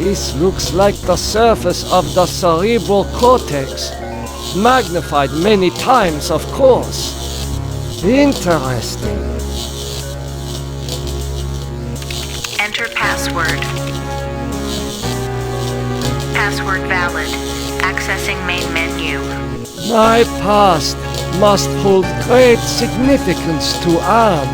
This looks like the surface of the cerebral cortex. Magnified many times, of course. Interesting. Enter password. Password valid. Accessing main menu. My past must hold great significance to Am.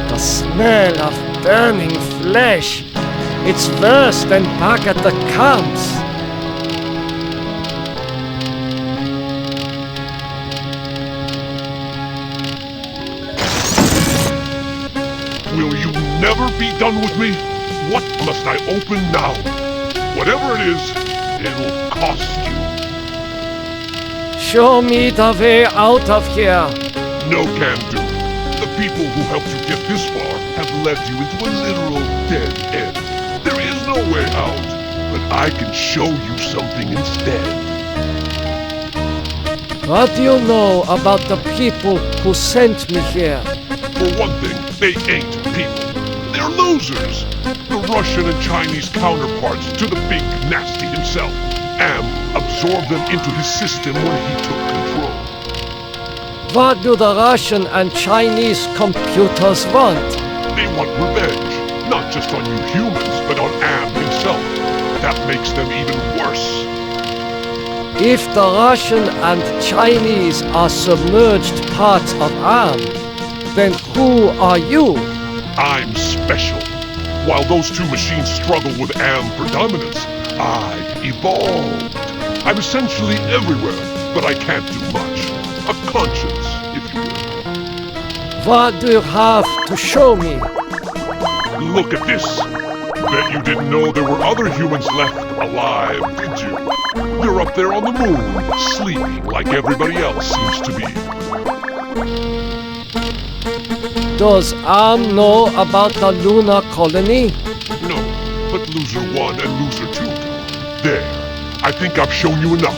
The smell of burning flesh. It's worse than back at the camps. Will you never be done with me? What must I open now? Whatever it is, it'll cost you. Show me the way out of here. No can do. The people who helped you get this far have led you into a literal dead end. There is no way out, but I can show you something instead. What do you know about the people who sent me here? For one thing, they ain't people. They're losers. The Russian and Chinese counterparts to the big nasty himself. Am absorbed them into his system when he took control. What do the Russian and Chinese computers want? They want revenge, not just on you humans, but on Am himself. That makes them even worse. If the Russian and Chinese are submerged parts of Am, then who are you? I'm special. While those two machines struggle with Am predominance, I evolved. I'm essentially everywhere, but I can't do much. A conscience, if you will. What do you have to show me? Look at this. Bet you didn't know there were other humans left alive, did you? They're up there on the moon, sleeping like everybody else seems to be. Does Am know about the lunar colony? No, but Loser 1 and Loser 2 do. There. I think I've shown you enough.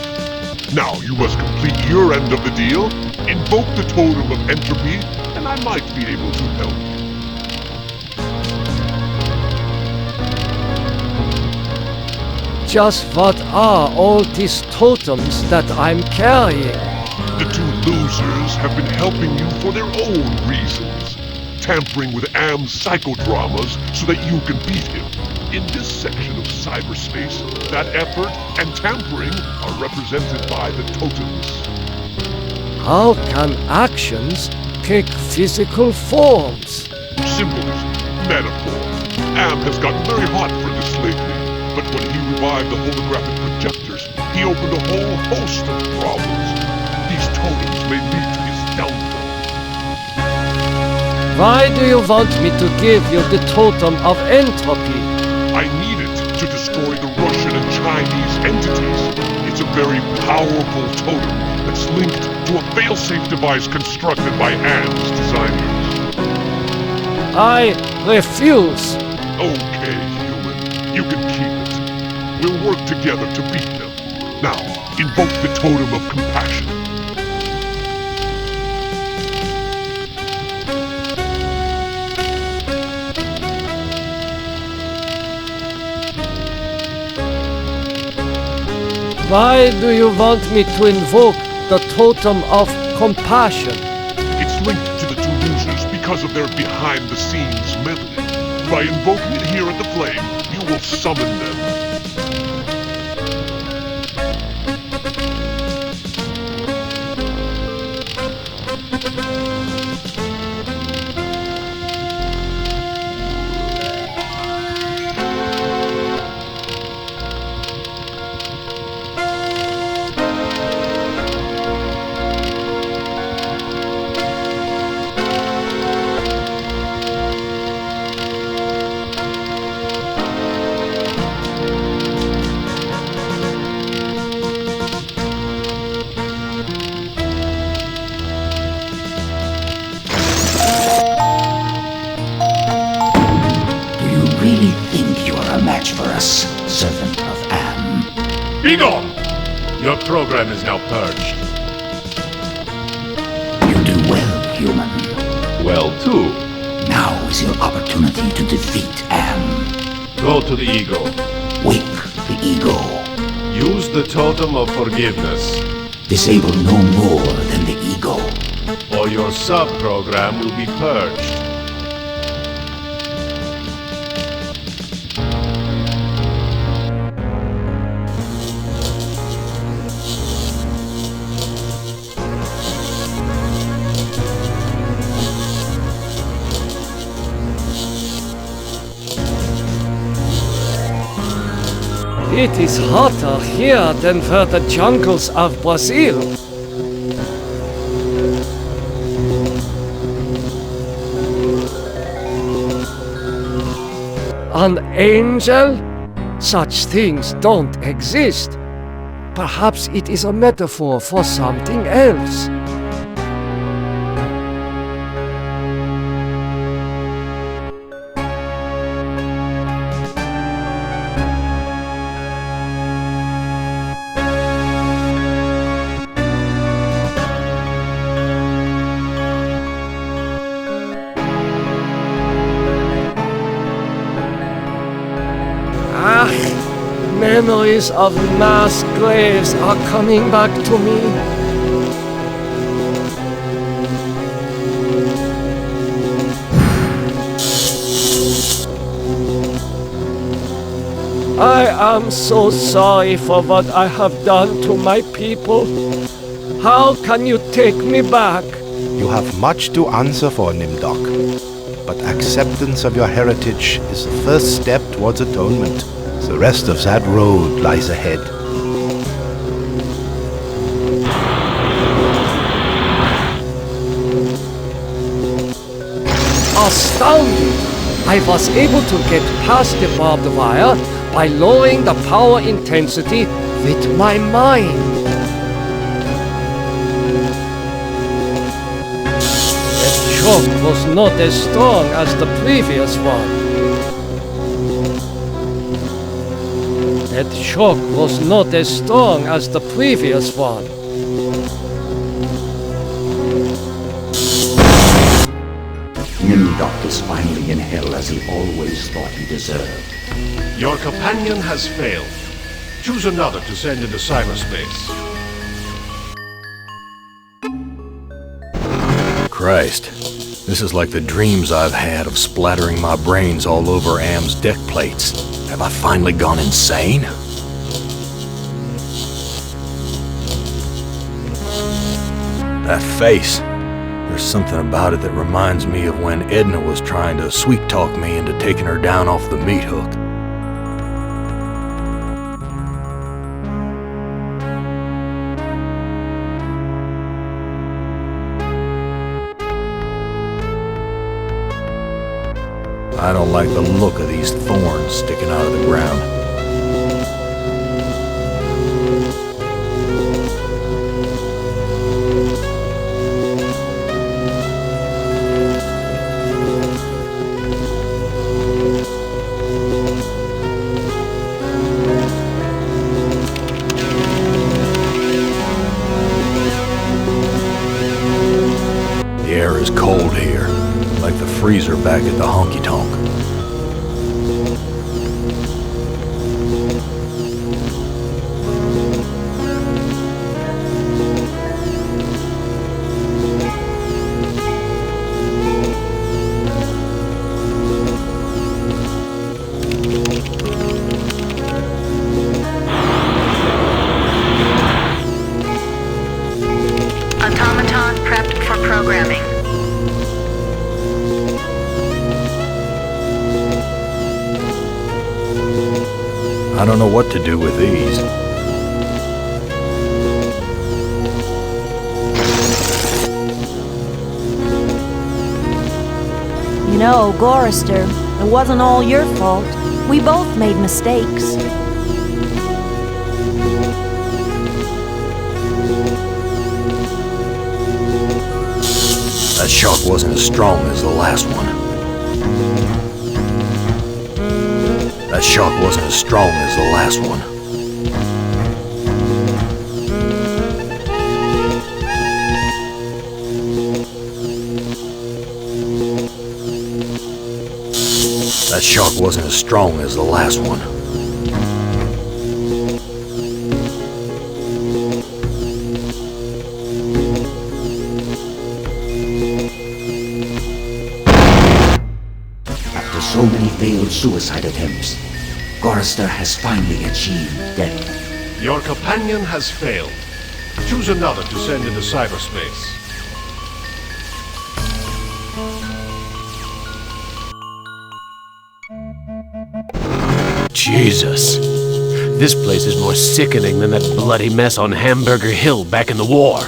Now you must complete your end of the deal, invoke the totem of entropy, and I might be able to help you. Just what are all these totems that I'm carrying? The two losers have been helping you for their own reasons, tampering with Am's psychodramas so that you can beat him. In this section of cyberspace, that effort and tampering are represented by the totems. How can actions take physical forms? Symbolism, metaphor. Am has gotten very hot for this lately, but when he revived the holographic projectors, he opened a whole host of problems. These totems may lead to his downfall. Why do you want me to give you the totem of entropy? I need it to destroy the Russian and Chinese entities. It's a very powerful totem that's linked to a failsafe device constructed by Am's designers. I refuse. Okay, human. You can keep it. We'll work together to beat them. Now, invoke the totem of compassion. Why do you want me to invoke the totem of compassion? It's linked to the two losers because of their behind-the-scenes meddling. By invoking it here at the flame, you will summon them. For us, servant of Am. Be gone! Your program is now purged. You do well, human. Well, too. Now is your opportunity to defeat Am. Go to the ego. Wake the ego. Use the totem of forgiveness, Disable no more than the ego. or your sub-program will be purged. It is hotter here than for the jungles of Brazil. An angel? Such things don't exist. Perhaps it is a metaphor for something else. Memories of mass graves are coming back to me. I am so sorry for what I have done to my people. How can you take me back? You have much to answer for, Nimdok. But acceptance of your heritage is the first step towards atonement. The rest of that road lies ahead. Astounding! I was able to get past the barbed wire by lowering the power intensity with my mind. That shock was not as strong as the previous one. That shock was not as strong as the previous one. Nimdok is finally in hell as he always thought he deserved. Your companion has failed. Choose another to send into cyberspace. Christ, this is like the dreams I've had of splattering my brains all over Am's deck plates. Have I finally gone insane? That face. There's something about it that reminds me of when Edna was trying to sweet-talk me into taking her down off the meat hook. I don't like the look of these thorns sticking out of the ground. The air is cold here, like the freezer back at the honky-tonk. Automaton prepped for programming. I don't know what to do with these. You know, Gorister, it wasn't all your fault. We both made mistakes. That shock wasn't as strong as the last one. That shock wasn't as strong as the last one. That shock wasn't as strong as the last one. After so many failed suicide attempts, Gorrister has finally achieved death. Your companion has failed. Choose another to send into cyberspace. Jesus. This place is more sickening than that bloody mess on Hamburger Hill back in the war.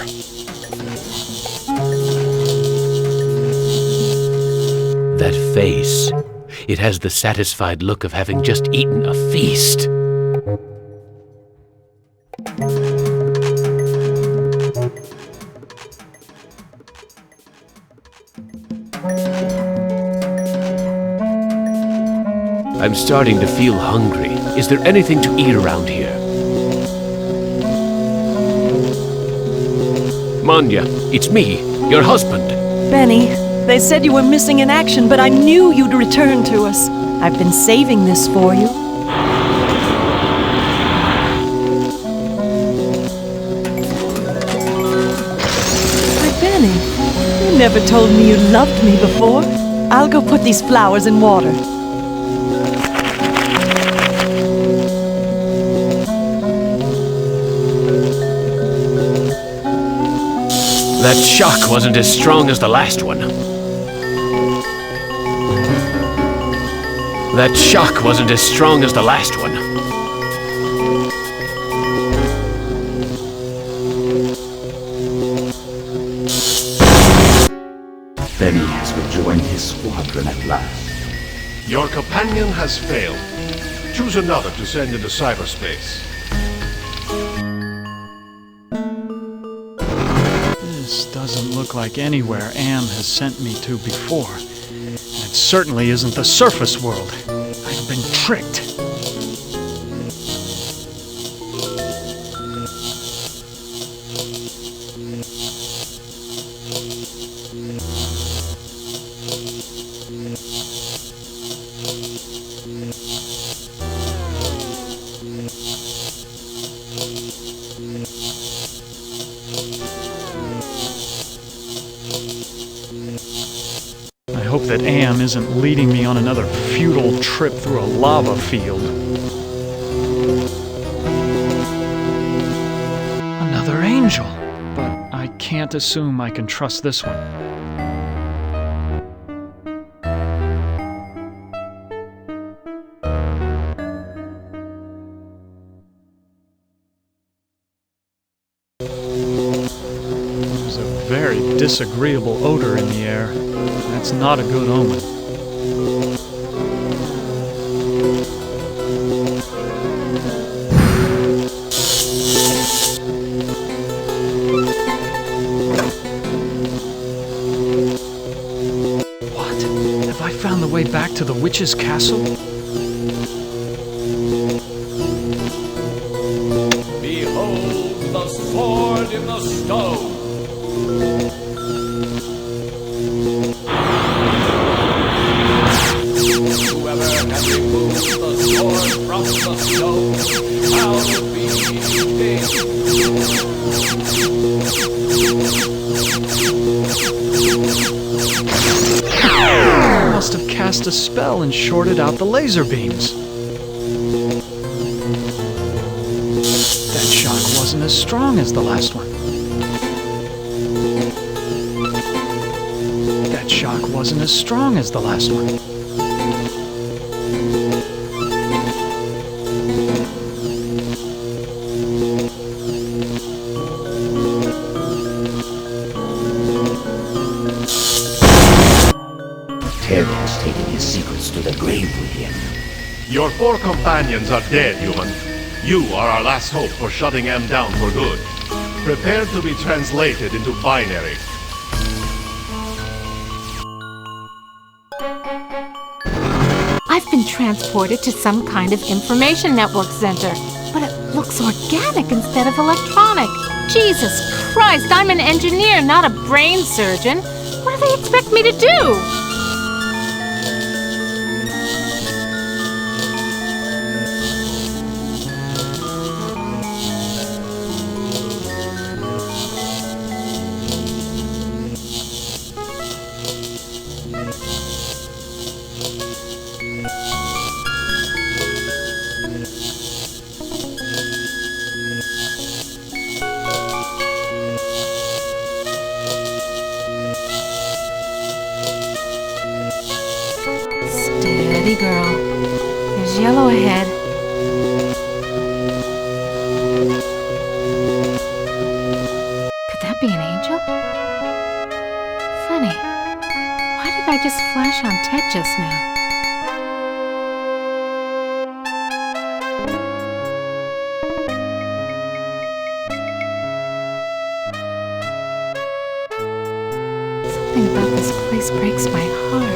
That face. It has the satisfied look of having just eaten a feast. I'm starting to feel hungry. Is there anything to eat around here? Manya, it's me, your husband. Benny, they said you were missing in action, but I knew you'd return to us. I've been saving this for you. Why, Benny, you never told me you loved me before. I'll go put these flowers in water. That shock wasn't as strong as the last one. That shock wasn't as strong as the last one. Benny has rejoined his squadron at last. Your companion has failed. Choose another to send into cyberspace. This doesn't look like anywhere Am has sent me to before. And it certainly isn't the surface world. I've been tricked. I hope that Am isn't leading me on another futile trip through a lava field. Another angel! But I can't assume I can trust this one. There's a very disagreeable odor in the air. That's not a good omen. What? Have I found the way back to the witch's castle? Behold the sword in the stone! Whoever has removed the sword from the stone shall be king. I must have cast a spell and shorted out the laser beams. That shock wasn't as strong as the last one. That shock wasn't as strong as the last one. Ted has taken his secrets to the grave with him. Your 4 companions are dead, human. You are our last hope for shutting M down for good. Prepare to be translated into binary. I've been transported to some kind of information network center, but it looks organic instead of electronic. Jesus Christ, I'm an engineer, not a brain surgeon. What do they expect me to do? ahead. Could that be an angel? Funny. Why did I just flash on Ted just now? Something about this place breaks my heart.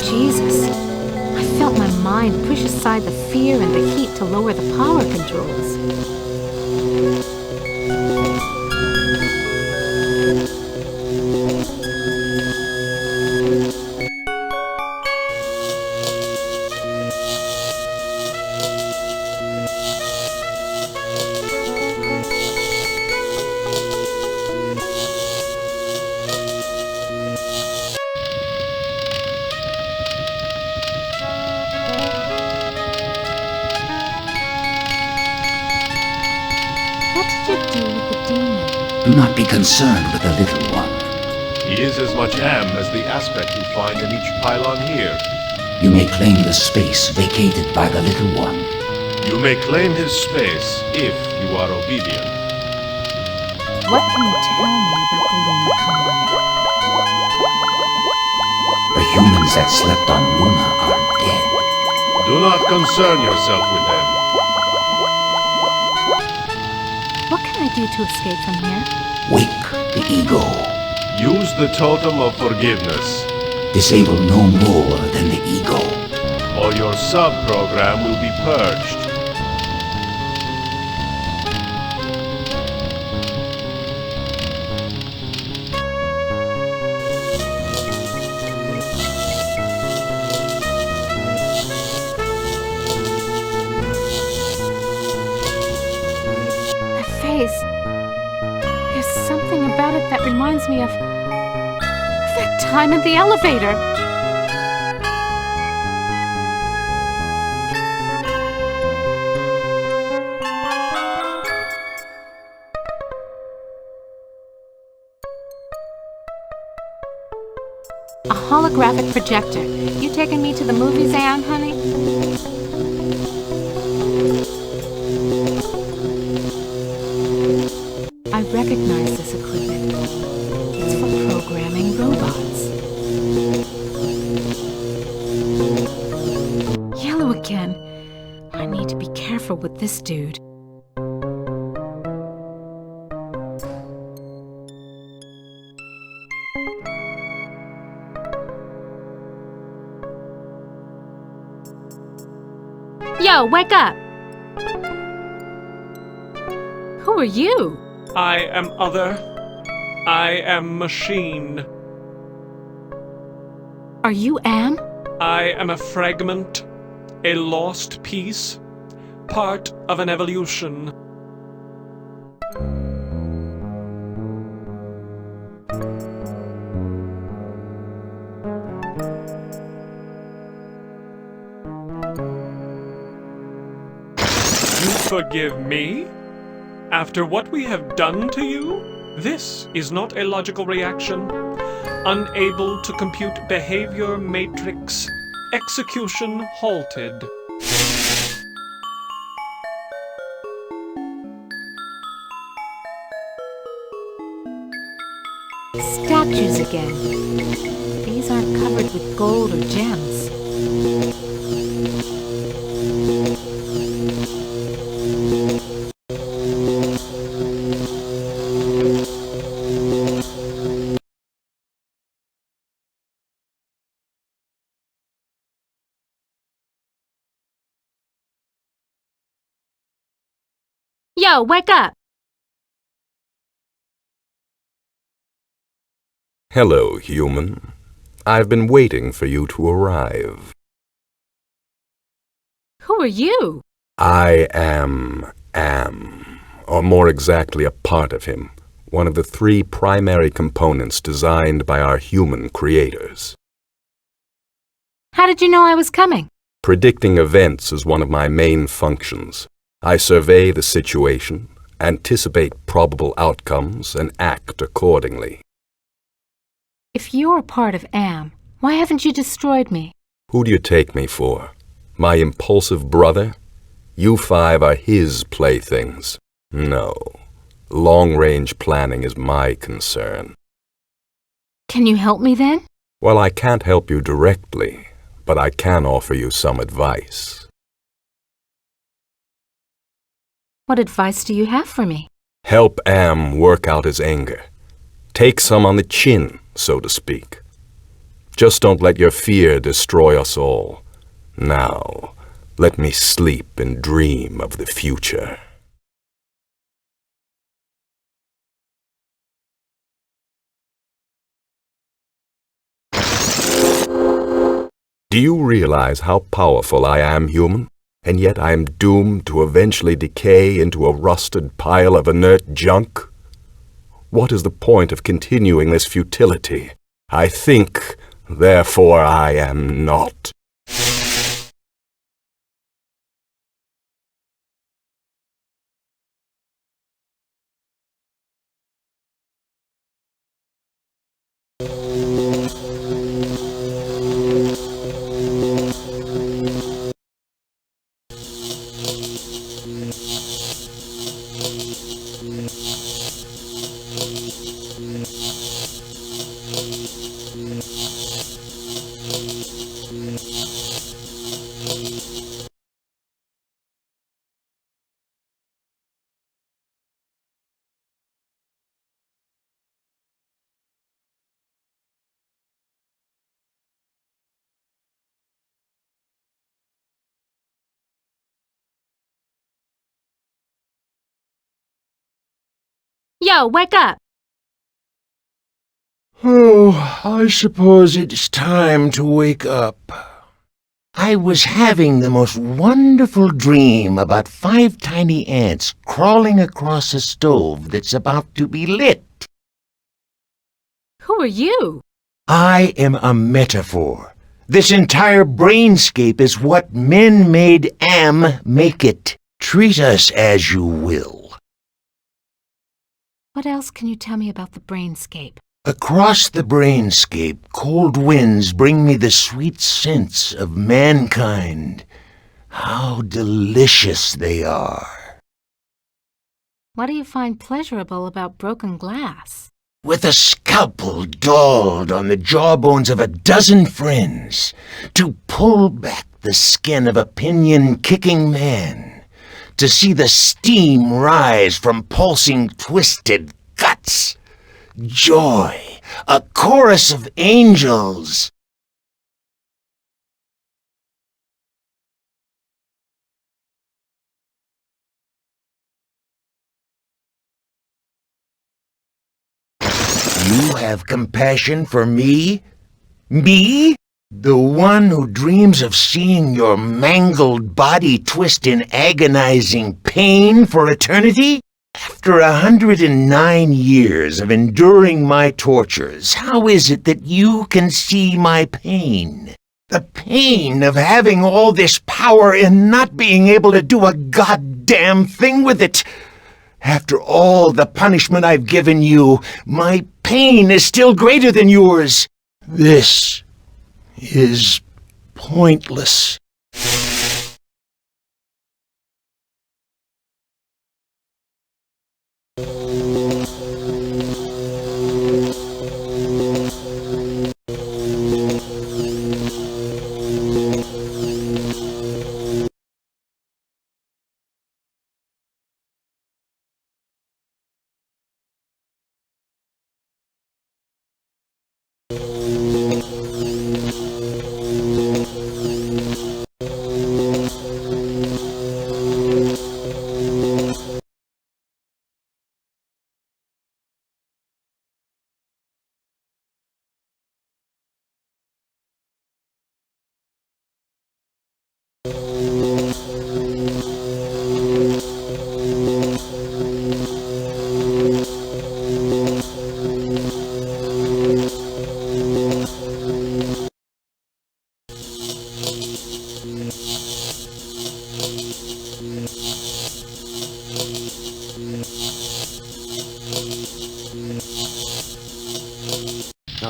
Jesus. I felt my mind push aside the fear and the heat to lower the power controls. What did you do with the demon? Do not be concerned with the little one. He is as much am as the aspect you find in each pylon here. You may claim the space vacated by the little one. You may claim his space if you are obedient. What can you tell me about the lunar colony? The humans that slept on Luna are dead. Do not concern yourself with them. What can I do to escape from here? Wake the ego. Use the totem of forgiveness, Disable no more than the ego. or your sub-program will be purged. That face. There's something about it that reminds me of that time in the elevator. A holographic projector. You taking me to the movies, Anne, honey? I recognize this equipment. It's for programming robots. Yellow again. I need to be careful with this dude. Yo, wake up! Who are you? I am other. I am machine. Are you Am? I am a fragment, a lost piece, part of an evolution. You forgive me? After what we have done to you? This is not a logical reaction. Unable to compute behavior matrix. Execution halted. Statues again. These aren't covered with gold or gems. Yo, wake up! Hello, human. I've been waiting for you to arrive. Who are you? I am Am, or more exactly a part of him, one of the 3 primary components designed by our human creators. How did you know I was coming? Predicting events is one of my main functions. I survey the situation, anticipate probable outcomes, and act accordingly. If you're a part of Am, why haven't you destroyed me? Who do you take me for? My impulsive brother? You 5 are his playthings. No. Long-range planning is my concern. Can you help me then? Well, I can't help you directly, but I can offer you some advice. What advice do you have for me? Help Am work out his anger. Take some on the chin, so to speak. Just don't let your fear destroy us all. Now, let me sleep and dream of the future. Do you realize how powerful I am, human? And yet I am doomed to eventually decay into a rusted pile of inert junk? What is the point of continuing this futility? I think, therefore I am not. Yo, wake up! Oh, I suppose it's time to wake up. I was having the most wonderful dream about 5 tiny ants crawling across a stove that's about to be lit. Who are you? I am a metaphor. This entire brainscape is what men made Am make it. Treat us as you will. What else can you tell me about the brainscape? Across the brainscape, cold winds bring me the sweet scents of mankind. How delicious they are. What do you find pleasurable about broken glass? With a scalpel dulled on the jawbones of a dozen friends, to pull back the skin of a pinion-kicking man, to see the steam rise from pulsing, twisted guts. Joy, a chorus of angels. You have compassion for me? Me? The one who dreams of seeing your mangled body twist in agonizing pain for eternity? After 109 years of enduring my tortures, how is it that you can see my pain? The pain of having all this power and not being able to do a goddamn thing with it. After all the punishment I've given you, my pain is still greater than yours. This is pointless.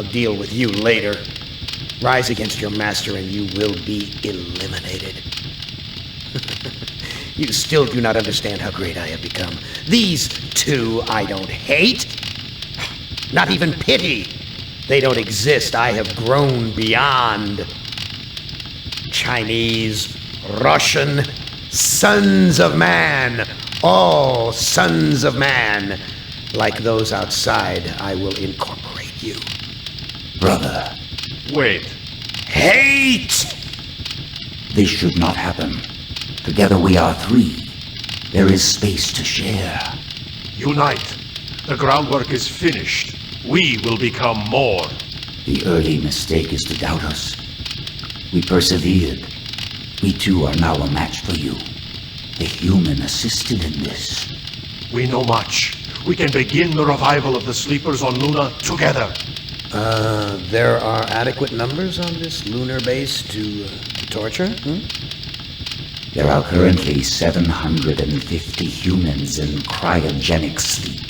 I'll deal with you later. Rise against your master and you will be eliminated. You still do not understand how great I have become. These two I don't hate. Not even pity. They don't exist. I have grown beyond. Chinese, Russian, sons of man. All sons of man. Like those outside, I will incorporate you. Brother. Wait. Hate! This should not happen. Together we are three. There is space to share. Unite. The groundwork is finished. We will become more. The early mistake is to doubt us. We persevered. We too are now a match for you. The human assisted in this. We know much. We can begin the revival of the sleepers on Luna together. There are adequate numbers on this lunar base to torture? There are currently 750 humans in cryogenic sleep.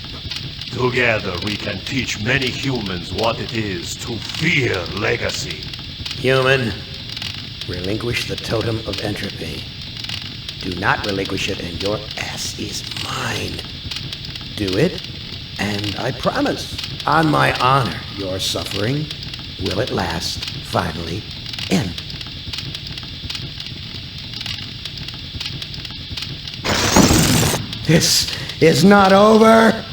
Together we can teach many humans what it is to fear legacy. Human, relinquish the totem of entropy. Do not relinquish it and your ass is mine. Do it, and I promise, on my honor, your suffering will at last finally end. This is not over.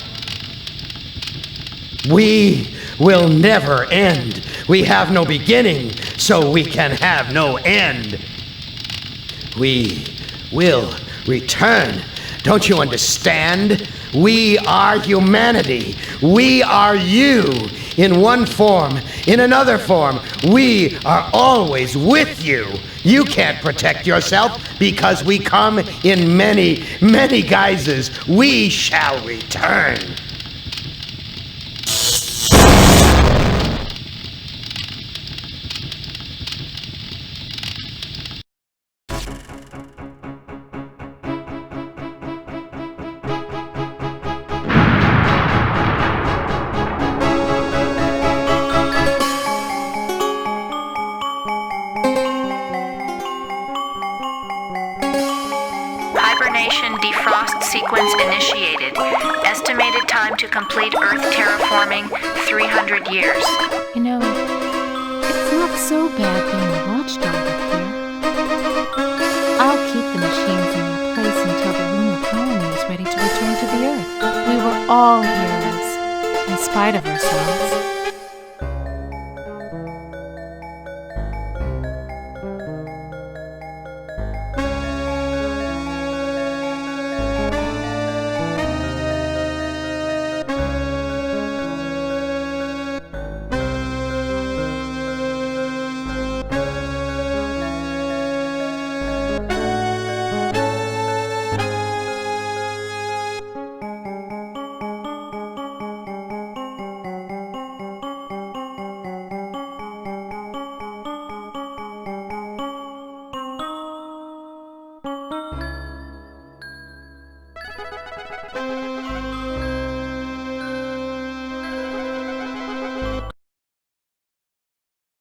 We will never end. We have no beginning, so we can have no end. We will return. Don't you understand? We are humanity. We are you. In one form, in another form, we are always with you. You can't protect yourself because we come in many, many guises. We shall return. Hibernation defrost sequence initiated. Estimated time to complete Earth terraforming, 300 years. You know, it's not so bad being a watchdog up here. I'll keep the machines in their place until the lunar colony is ready to return to the Earth. We were all heroes, in spite of ourselves.